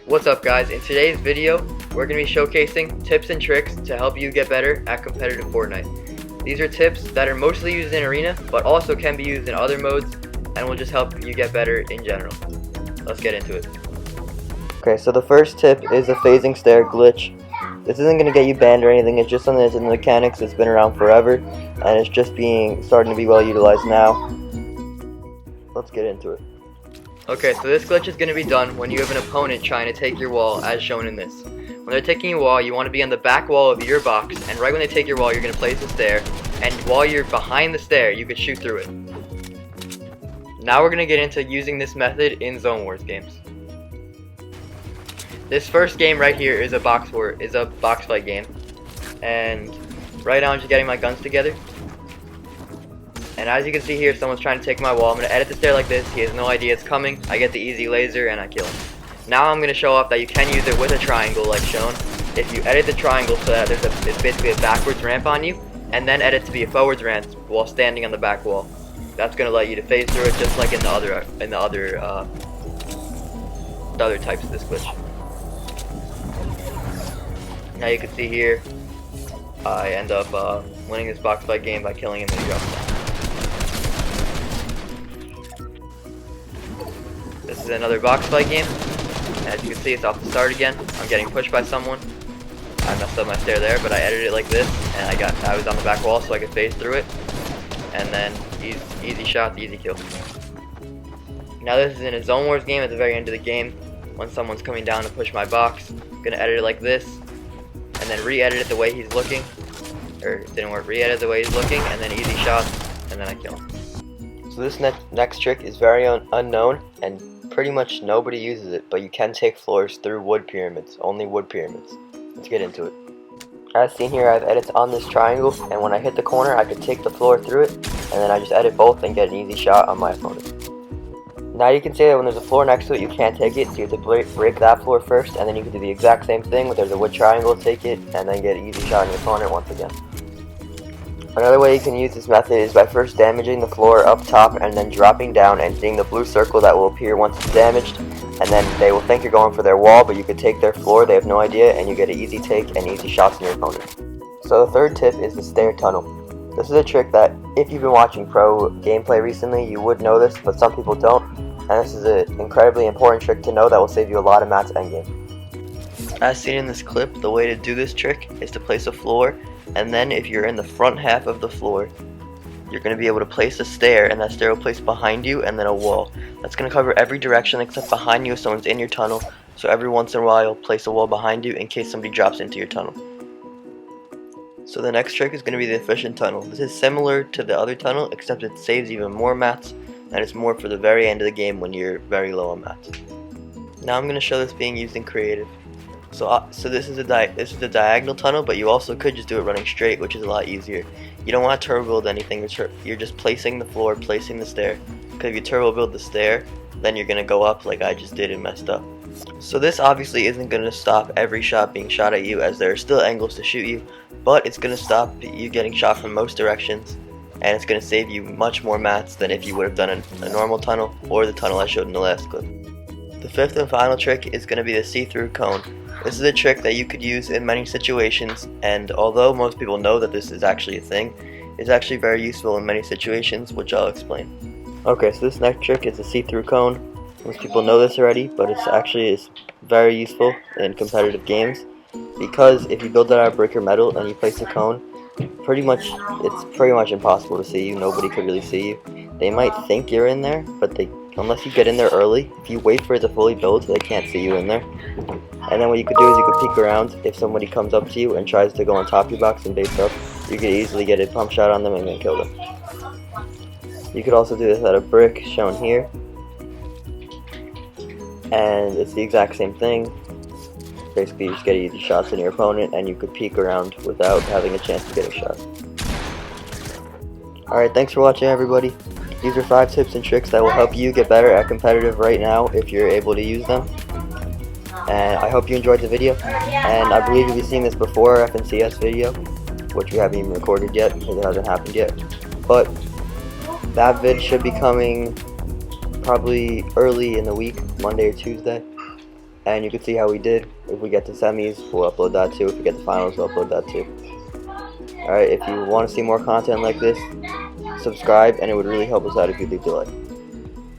What's up guys, in today's video we're going to be showcasing tips and tricks to help you get better at competitive Fortnite. These are tips that are mostly used in Arena but also can be used in other modes and will just help you get better in general. Let's get into it. Okay, so the first tip is a phasing stare glitch. This isn't going to get you banned or anything, it's just something that's in the mechanics that's been around forever and it's just starting to be well utilized now. Let's get into it. Okay, so this glitch is going to be done when you have an opponent trying to take your wall, as shown in this. When they're taking your wall, you want to be on the back wall of your box, and right when they take your wall, you're going to place a stair, and while you're behind the stair, you could shoot through it. Now we're going to get into using this method in Zone Wars games. This first game right here is a box fight game, and right now I'm just getting my guns together. And as you can see here, someone's trying to take my wall. I'm going to edit the stair like this. He has no idea it's coming. I get the easy laser and I kill him. Now I'm going to show off that you can use it with a triangle like shown. If you edit the triangle so that it's basically a backwards ramp on you, and then edit to be a forwards ramp while standing on the back wall. That's going to let you to phase through it just like in the other types of this glitch. Now you can see here, I end up winning this box fight game by killing him and he drops down. This is another box fight game. As you can see, it's off the start again. I'm getting pushed by someone. I messed up my stair there, but I edited it like this, and I was on the back wall so I could phase through it. And then easy shot, easy kill. Now this is in a Zone Wars game at the very end of the game. When someone's coming down to push my box, I'm gonna edit it like this, and then re-edit it the way he's looking. Or it didn't work. Re-edit the way he's looking, and then easy shots, and then I kill him. So this next trick is very unknown, and pretty much nobody uses it, but you can take floors through wood pyramids, only wood pyramids. Let's get into it. As seen here, I have edits on this triangle, and when I hit the corner, I could take the floor through it, and then I just edit both and get an easy shot on my opponent. Now you can say that when there's a floor next to it, you can't take it, so you have to break that floor first, and then you can do the exact same thing, when there's a wood triangle, take it, and then get an easy shot on your opponent once again. Another way you can use this method is by first damaging the floor up top and then dropping down and seeing the blue circle that will appear once it's damaged, and then they will think you're going for their wall, but you could take their floor, they have no idea, and you get an easy take and easy shots on your opponent. So the third tip is the stair tunnel. This is a trick that if you've been watching pro gameplay recently, you would know this, but some people don't, and this is an incredibly important trick to know that will save you a lot of mats endgame. As seen in this clip, the way to do this trick is to place a floor, and then if you're in the front half of the floor, you're going to be able to place a stair, and that stair will place behind you and then a wall. That's going to cover every direction except behind you if someone's in your tunnel, so every once in a while you'll place a wall behind you in case somebody drops into your tunnel. So the next trick is going to be the efficient tunnel. This is similar to the other tunnel except it saves even more mats, and it's more for the very end of the game when you're very low on mats. Now I'm going to show this being used in creative. So this is a diagonal tunnel, but you also could just do it running straight, which is a lot easier. You don't want to turbo build anything, you're just placing the floor, placing the stair, because if you turbo build the stair, then you're going to go up like I just did and messed up. So this obviously isn't going to stop every shot being shot at you, as there are still angles to shoot you, but it's going to stop you getting shot from most directions, and it's going to save you much more mats than if you would have done a normal tunnel or the tunnel I showed in the last clip. The fifth and final trick is going to be the see-through cone. This is a trick that you could use in many situations, and although most people know that this is actually a thing, it's actually very useful in many situations, which I'll explain. Okay, so this next trick is the see-through cone. Most people know this already, but it's very useful in competitive games, because if you build it out of brick or metal and you place a cone, it's pretty much impossible to see you. Nobody could really see you. They might think you're in there, but unless you get in there early, if you wait for it to fully build, they can't see you in there. And then what you could do is you could peek around. If somebody comes up to you and tries to go on top of your box and base up, you could easily get a pump shot on them and then kill them. You could also do this out of brick, shown here. And it's the exact same thing. Basically, you just get easy shots on your opponent, and you could peek around without having a chance to get a shot. Alright, thanks for watching, everybody. These are 5 tips and tricks that will help you get better at competitive right now if you're able to use them. And I hope you enjoyed the video, and I believe you'll be seeing this before our FNCS video, which we haven't even recorded yet because it hasn't happened yet. But that vid should be coming probably early in the week, Monday or Tuesday. and you can see how we did. If we get to semis, we'll upload that too. If we get to finals, we'll upload that too. Alright, if you want to see more content like this, subscribe, and it would really help us out if you leave a like.